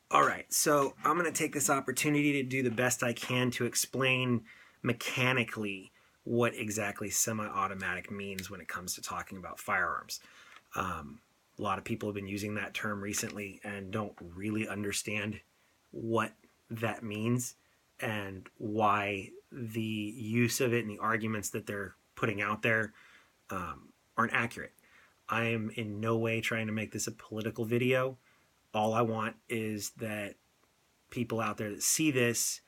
All right, so I'm going to take this opportunity to do the best I can to explain mechanically what exactly semi-automatic means when it comes to talking about firearms. A lot of people have been using that term recently and don't really understand what that means and why the use of it and the arguments that they're putting out there aren't accurate. I am in no way trying to make this a political video. All I want is that people out there that see this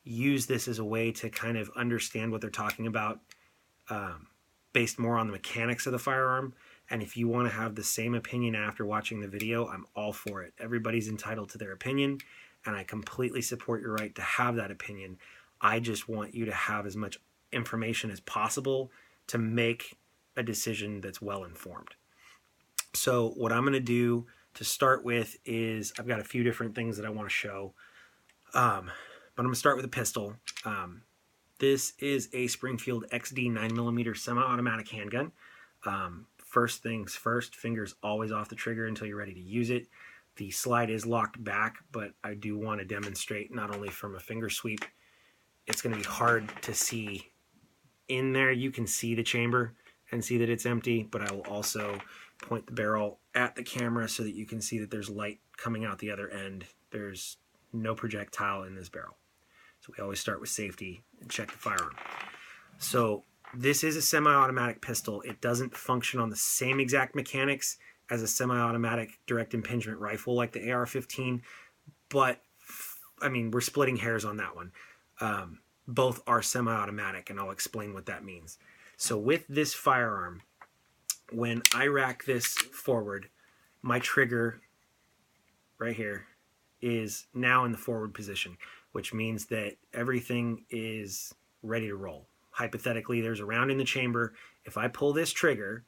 use this as a way to kind of understand what they're talking about, based more on the mechanics of the firearm. And if you want to have the same opinion after watching the video, I'm all for it. Everybody's entitled to their opinion, and I completely support your right to have that opinion. I just want you to have as much information as possible to make a decision that's well informed. So what I'm going to do to start with is I've got a few different things that I want to show. But I'm going to start with a pistol. This is a Springfield XD 9mm semi-automatic handgun. First things first, fingers always off the trigger until you're ready to use it. The slide is locked back, but I do want to demonstrate not only from a finger sweep. It's going to be hard to see in there. You can see the chamber and see that it's empty, but I will also point the barrel at the camera so that you can see that there's light coming out the other end. There's no projectile in this barrel. So we always start with safety and check the firearm. So this is a semi-automatic pistol. It doesn't function on the same exact mechanics as a semi-automatic direct impingement rifle like the AR-15, but I mean, we're splitting hairs on that one. Both are semi-automatic, and I'll explain what that means. So with this firearm, when I rack this forward, my trigger right here is now in the forward position, which means that everything is ready to roll. Hypothetically, there's a round in the chamber. If I pull this trigger,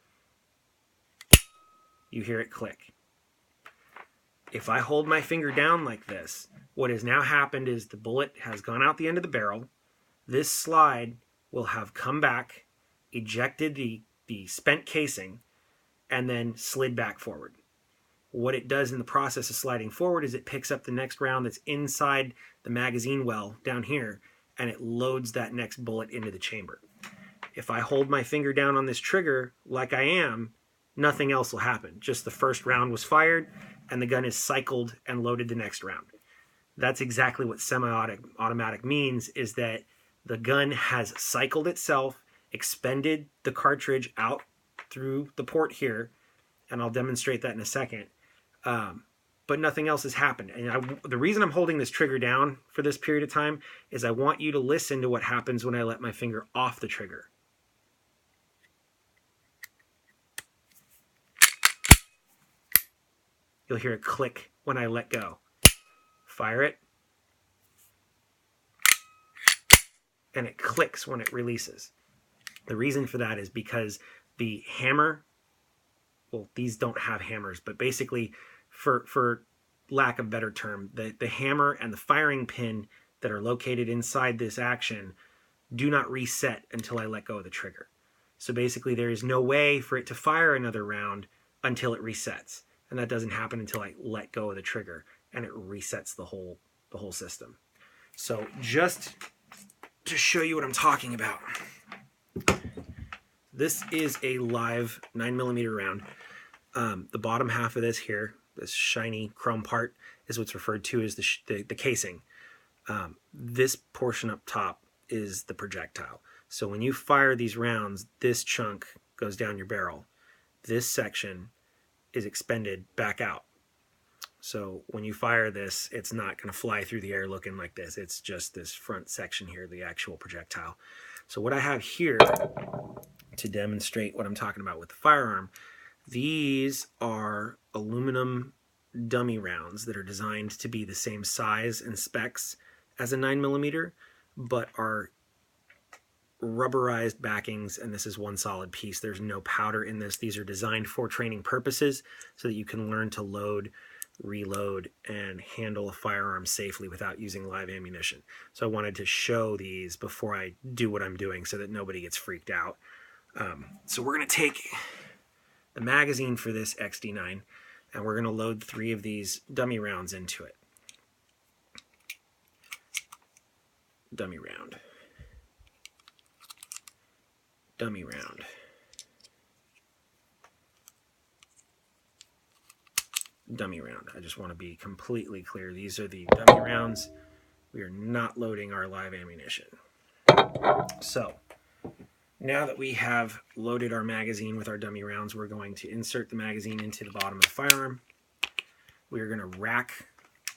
you hear it click. If I hold my finger down like this, what has now happened is the bullet has gone out the end of the barrel. This slide will have come back, ejected the spent casing, and then slid back forward. What it does in the process of sliding forward is it picks up the next round that's inside the magazine well down here, and it loads that next bullet into the chamber. If I hold my finger down on this trigger like I am, nothing else will happen. Just the first round was fired, and the gun is cycled and loaded the next round. That's exactly what semi-automatic means, is that the gun has cycled itself, expended the cartridge out through the port here, and I'll demonstrate that in a second. But nothing else has happened. And the reason I'm holding this trigger down for this period of time is I want you to listen to what happens when I let my finger off the trigger. You'll hear it click when I let go. Fire it. And it clicks when it releases. The reason for that is because the hammer, well, these don't have hammers, but basically, for lack of a better term, the hammer and the firing pin that are located inside this action do not reset until I let go of the trigger. So basically, there is no way for it to fire another round until it resets. And that doesn't happen until I let go of the trigger, and it resets the whole system. So just to show you what I'm talking about, this is a live 9mm round. The bottom half of this here, this shiny chrome part, is what's referred to as the casing. This portion up top is the projectile. So when you fire these rounds, this chunk goes down your barrel. This section is expended back out. So when you fire this, it's not going to fly through the air looking like this. It's just this front section here, the actual projectile. So what I have here to demonstrate what I'm talking about with the firearm, these are aluminum dummy rounds that are designed to be the same size and specs as a 9mm, but are rubberized backings, and this is one solid piece. There's no powder in this. These are designed for training purposes so that you can learn to load, reload, and handle a firearm safely without using live ammunition. So I wanted to show these before I do what I'm doing so that nobody gets freaked out. So we're going to take the magazine for this XD9, and we're going to load 3 of these dummy rounds into it. dummy round, dummy round, dummy round. I just want to be completely clear. These are the dummy rounds. We are not loading our live ammunition. So now that we have loaded our magazine with our dummy rounds, we're going to insert the magazine into the bottom of the firearm. We are going to rack.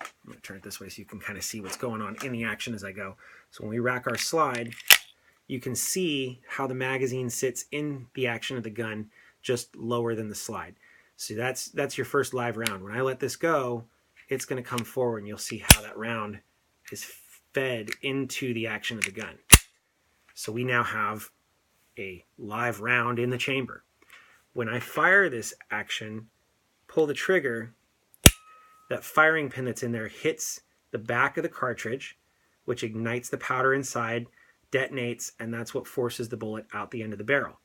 I'm going to turn it this way so you can kind of see what's going on in the action as I go. So when we rack our slide, you can see how the magazine sits in the action of the gun just lower than the slide. So that's your first live round. When I let this go, it's going to come forward and you'll see how that round is fed into the action of the gun. So we now have a live round in the chamber. When I fire this action, pull the trigger, that firing pin that's in there hits the back of the cartridge, which ignites the powder inside, detonates, and that's what forces the bullet out the end of the barrel.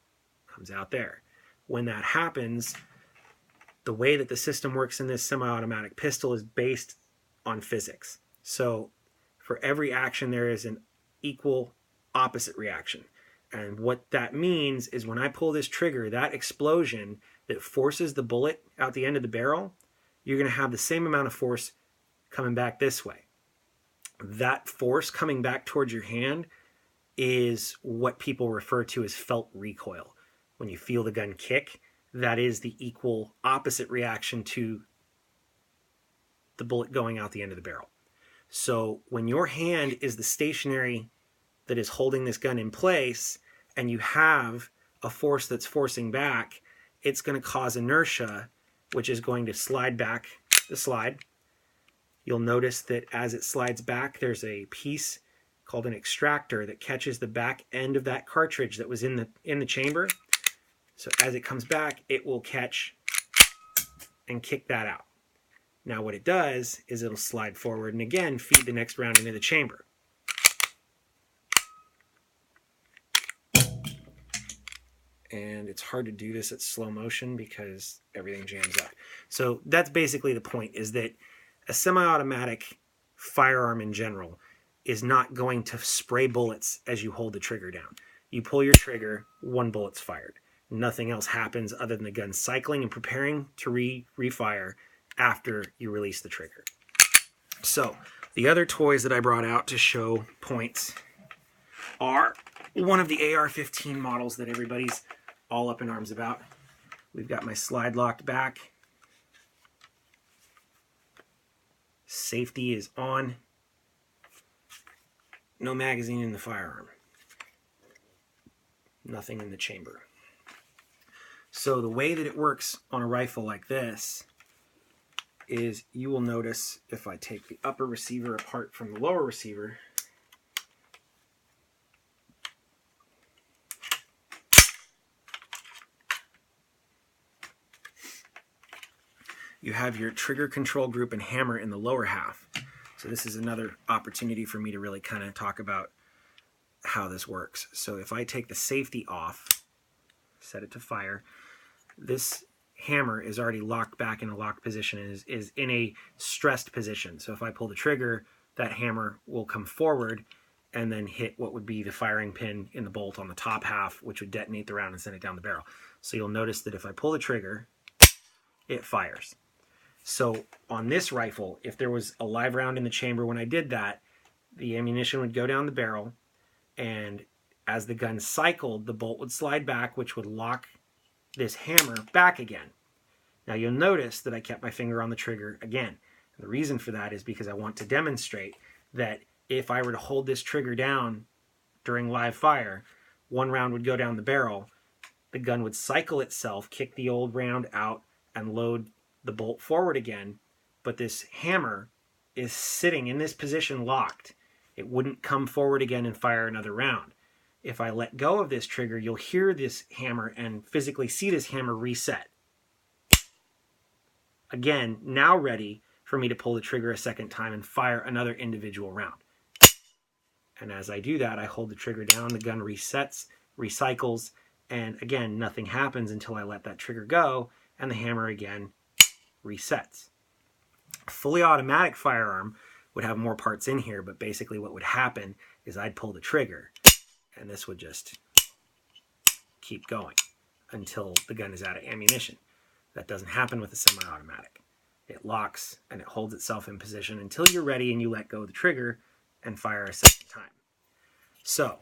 Comes out there. When that happens, the way that the system works in this semi-automatic pistol is based on physics. So for every action, there is an equal opposite reaction. And what that means is when I pull this trigger, that explosion that forces the bullet out the end of the barrel, you're going to have the same amount of force coming back this way. That force coming back towards your hand is what people refer to as felt recoil. When you feel the gun kick, that is the equal opposite reaction to the bullet going out the end of the barrel. So when your hand is the stationary that is holding this gun in place and you have a force that's forcing back, it's going to cause inertia, which is going to slide back the slide. You'll notice that as it slides back, there's a piece called an extractor that catches the back end of that cartridge that was in the chamber. So as it comes back, it will catch and kick that out. Now what it does is it'll slide forward and again feed the next round into the chamber. And it's hard to do this at slow motion because everything jams up. So that's basically the point, is that a semi-automatic firearm in general is not going to spray bullets as you hold the trigger down. You pull your trigger, one bullet's fired. Nothing else happens other than the gun cycling and preparing to refire after you release the trigger. So the other toys that I brought out to show points are one of the AR-15 models that everybody's all up in arms about. We've got my slide locked back. Safety is on. No magazine in the firearm. Nothing in the chamber. So the way that it works on a rifle like this is you will notice if I take the upper receiver apart from the lower receiver, you have your trigger control group and hammer in the lower half. So this is another opportunity for me to really kind of talk about how this works. So if I take the safety off, set it to fire, this hammer is already locked back in a locked position and is in a stressed position. So if I pull the trigger, that hammer will come forward and then hit what would be the firing pin in the bolt on the top half, which would detonate the round and send it down the barrel. So you'll notice that if I pull the trigger, it fires. So on this rifle, if there was a live round in the chamber when I did that, the ammunition would go down the barrel, and as the gun cycled, the bolt would slide back, which would lock this hammer back again. Now you'll notice that I kept my finger on the trigger again. And the reason for that is because I want to demonstrate that if I were to hold this trigger down during live fire, one round would go down the barrel, the gun would cycle itself, kick the old round out, and load the bolt forward again, but this hammer is sitting in this position locked. It wouldn't come forward again and fire another round. If I let go of this trigger, you'll hear this hammer and physically see this hammer reset. Again, now ready for me to pull the trigger a second time and fire another individual round. And as I do that, I hold the trigger down, the gun resets, recycles, and again, nothing happens until I let that trigger go, and the hammer again resets. A fully automatic firearm would have more parts in here, but basically what would happen is I'd pull the trigger and this would just keep going until the gun is out of ammunition. That doesn't happen with a semi-automatic. It locks and it holds itself in position until you're ready and you let go of the trigger and fire a second time. So,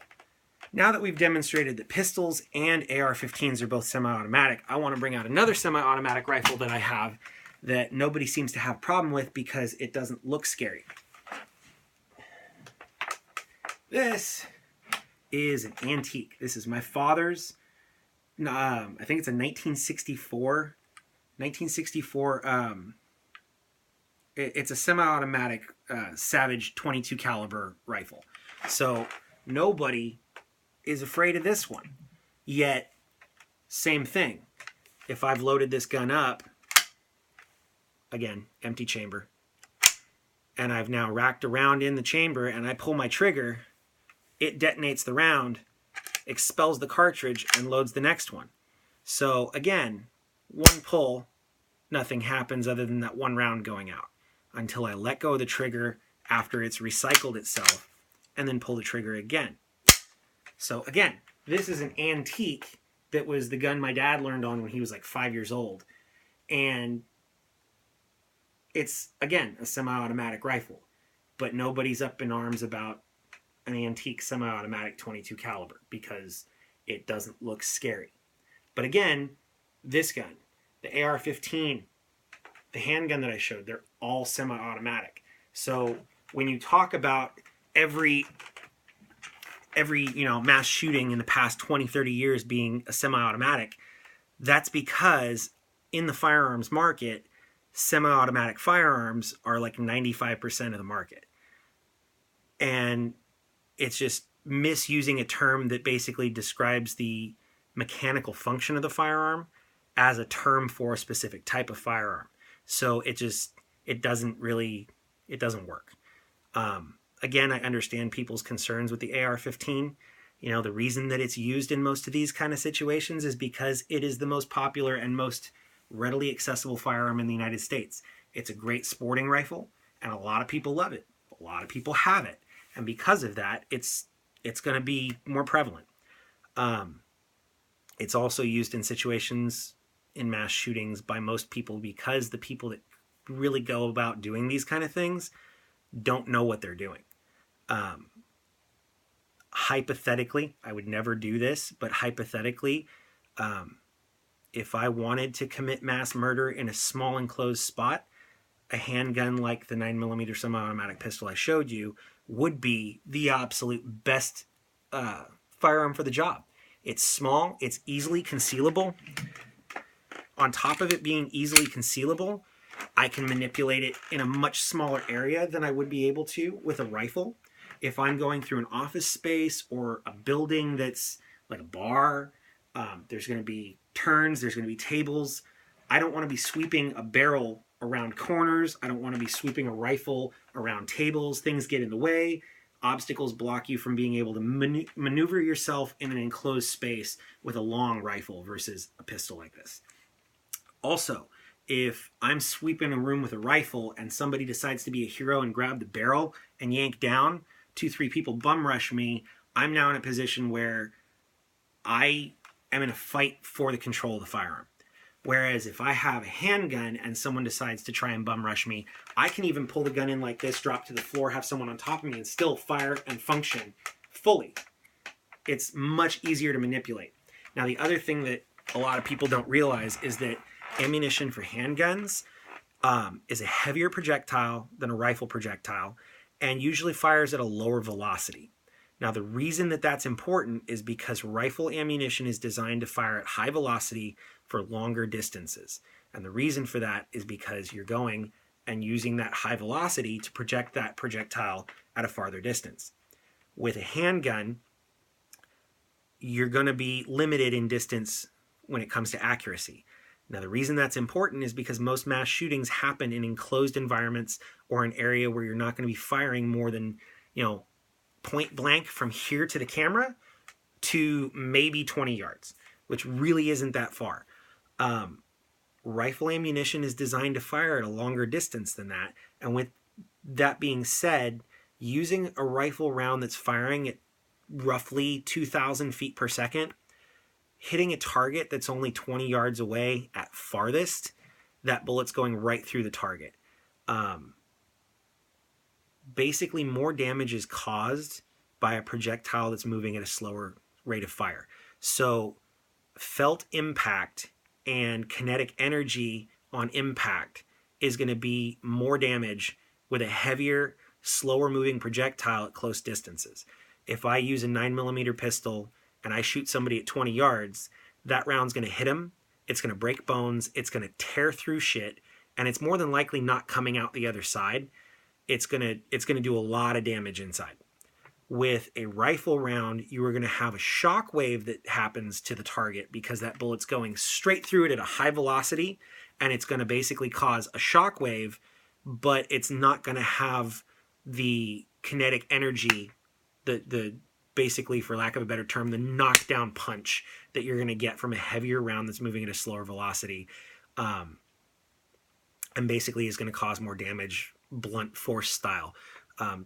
now that we've demonstrated that pistols and AR-15s are both semi-automatic, I want to bring out another semi-automatic rifle that I have that nobody seems to have a problem with because it doesn't look scary. This is an antique. This is my father's, I think it's a 1964, it's a semi-automatic Savage 22 caliber rifle. So nobody is afraid of this one. Yet, same thing. If I've loaded this gun up, again, empty chamber, and I've now racked around in the chamber and I pull my trigger, it detonates the round, expels the cartridge, and loads the next one. So again, one pull, nothing happens other than that one round going out until I let go of the trigger after it's recycled itself and then pull the trigger again. So again, this is an antique that was the gun my dad learned on when he was like 5 years old. And it's, again, a semi-automatic rifle. But nobody's up in arms about an antique semi-automatic 22 caliber because it doesn't look scary. But again, this gun, the AR-15, the handgun that I showed, they're all semi-automatic. So when you talk about every mass shooting in the past 20, 30 years being a semi-automatic, that's because in the firearms market, semi-automatic firearms are like 95% of the market. And it's just misusing a term that basically describes the mechanical function of the firearm as a term for a specific type of firearm. So it doesn't work. Again, I understand people's concerns with the AR-15. The reason that it's used in most of these kind of situations is because it is the most popular and most readily accessible firearm in the United States. It's a great sporting rifle, and a lot of people love it. A lot of people have it. And because of that, it's going to be more prevalent. It's also used in situations in mass shootings by most people because the people that really go about doing these kind of things don't know what they're doing. Hypothetically, I would never do this, but hypothetically, if I wanted to commit mass murder in a small enclosed spot, a handgun like the 9mm semi-automatic pistol I showed you would be the absolute best firearm for the job. It's small, it's easily concealable. On top of it being easily concealable, I can manipulate it in a much smaller area than I would be able to with a rifle. If I'm going through an office space or a building that's like a bar, there's going to be turns, there's going to be tables. I don't want to be sweeping a barrel around corners. I don't want to be sweeping a rifle around tables. Things get in the way. Obstacles block you from being able to maneuver yourself in an enclosed space with a long rifle versus a pistol like this. Also, if I'm sweeping a room with a rifle and somebody decides to be a hero and grab the barrel and yank down, 2-3 people bum rush me, I'm now in a position where I am in a fight for the control of the firearm. Whereas if I have a handgun and someone decides to try and bum rush me, I can even pull the gun in like this, drop to the floor, have someone on top of me, and still fire and function fully. It's much easier to manipulate. Now, the other thing that a lot of people don't realize is that ammunition for handguns is a heavier projectile than a rifle projectile and usually fires at a lower velocity. Now, the reason that that's important is because rifle ammunition is designed to fire at high velocity for longer distances. And the reason for that is because you're going and using that high velocity to project that projectile at a farther distance. With a handgun, you're going to be limited in distance when it comes to accuracy. Now, the reason that's important is because most mass shootings happen in enclosed environments or an area where you're not going to be firing more than, point blank from here to the camera to maybe 20 yards, which really isn't that far. Rifle ammunition is designed to fire at a longer distance than that. And with that being said, using a rifle round that's firing at roughly 2,000 feet per second, hitting a target that's only 20 yards away at farthest, that bullet's going right through the target. Basically, more damage is caused by a projectile that's moving at a slower rate of fire. So felt impact and kinetic energy on impact is going to be more damage with a heavier, slower moving projectile at close distances. If I use a 9mm pistol and I shoot somebody at 20 yards, that round's going to hit them, it's going to break bones, it's going to tear through shit, and it's more than likely not coming out the other side. It's going to do a lot of damage inside. With a rifle round, you are going to have a shock wave that happens to the target because that bullet's going straight through it at a high velocity, and it's going to basically cause a shock wave, but it's not going to have the kinetic energy, the basically, for lack of a better term, the knockdown punch that you're going to get from a heavier round that's moving at a slower velocity, and basically is going to cause more damage, blunt force style.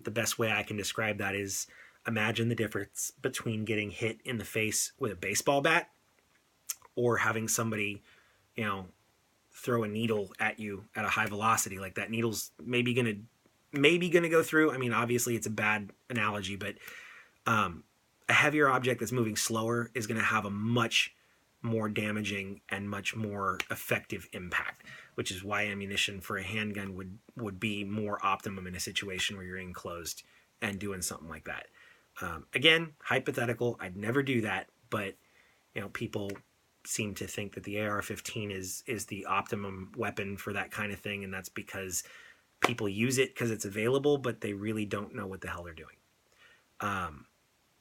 The best way I can describe that is, imagine the difference between getting hit in the face with a baseball bat or having somebody, throw a needle at you at a high velocity. Like, that needle's maybe gonna go through. I mean, obviously it's a bad analogy, but a heavier object that's moving slower is going to have a much more damaging and much more effective impact, which is why ammunition for a handgun would be more optimum in a situation where you're enclosed and doing something like that. Again, hypothetical, I'd never do that, but people seem to think that the AR-15 is the optimum weapon for that kind of thing, and that's because people use it because it's available, but they really don't know what the hell they're doing.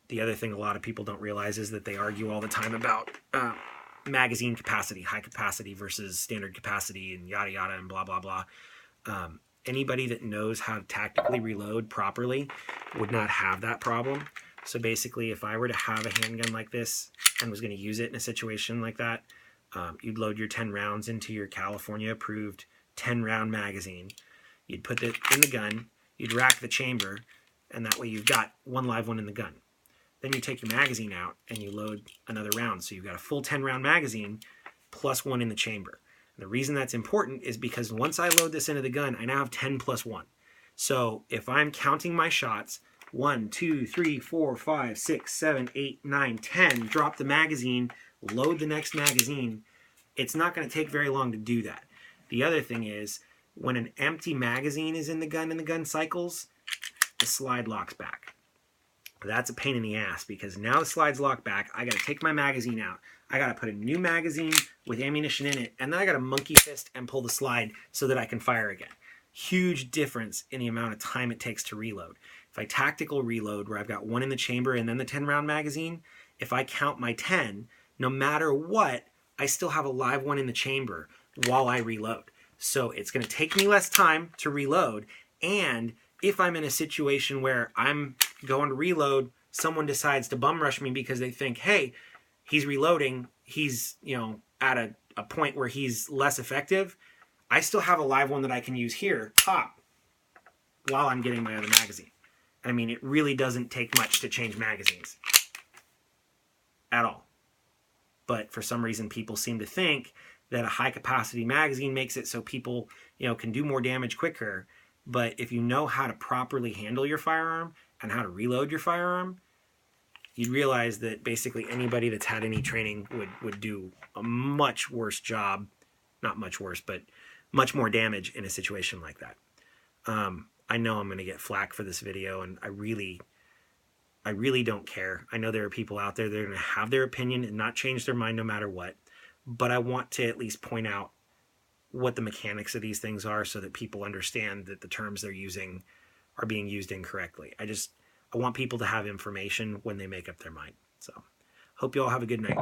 The other thing a lot of people don't realize is that they argue all the time about magazine capacity, high capacity versus standard capacity, and yada yada and blah blah blah. Anybody that knows how to tactically reload properly would not have that problem. So basically, if I were to have a handgun like this and was going to use it in a situation like that, you'd load your 10 rounds into your California approved 10 round magazine. You'd put it in the gun, you'd rack the chamber, and that way you've got one live one in the gun. Then you take your magazine out and you load another round. So you've got a full 10 round magazine plus one in the chamber. And the reason that's important is because once I load this into the gun, I now have 10 plus 1. So if I'm counting my shots, 1, 2, 3, 4, 5, 6, 7, 8, 9, 10, drop the magazine, load the next magazine, it's not going to take very long to do that. The other thing is, when an empty magazine is in the gun and the gun cycles, the slide locks back. That's a pain in the ass because now the slide's locked back. I got to take my magazine out. I got to put a new magazine with ammunition in it, and then I got to monkey fist and pull the slide so that I can fire again. Huge difference in the amount of time it takes to reload. If I tactical reload where I've got one in the chamber and then the 10 round magazine, if I count my 10, no matter what, I still have a live one in the chamber while I reload. So it's going to take me less time to reload, and if I'm in a situation where I'm going to reload, someone decides to bum rush me because they think, hey, he's reloading, he's at a point where he's less effective, I still have a live one that I can use here, pop, while I'm getting my other magazine. I mean, it really doesn't take much to change magazines. At all. But for some reason, people seem to think that a high-capacity magazine makes it so people, can do more damage quicker. But if you know how to properly handle your firearm and how to reload your firearm, you'd realize that basically anybody that's had any training would do a much worse job. Not much worse, but much more damage in a situation like that. I know I'm going to get flack for this video, and I really don't care. I know there are people out there that are going to have their opinion and not change their mind no matter what. But I want to at least point out what the mechanics of these things are so that people understand that the terms they're using are being used incorrectly. I want people to have information when they make up their mind. So, hope you all have a good night.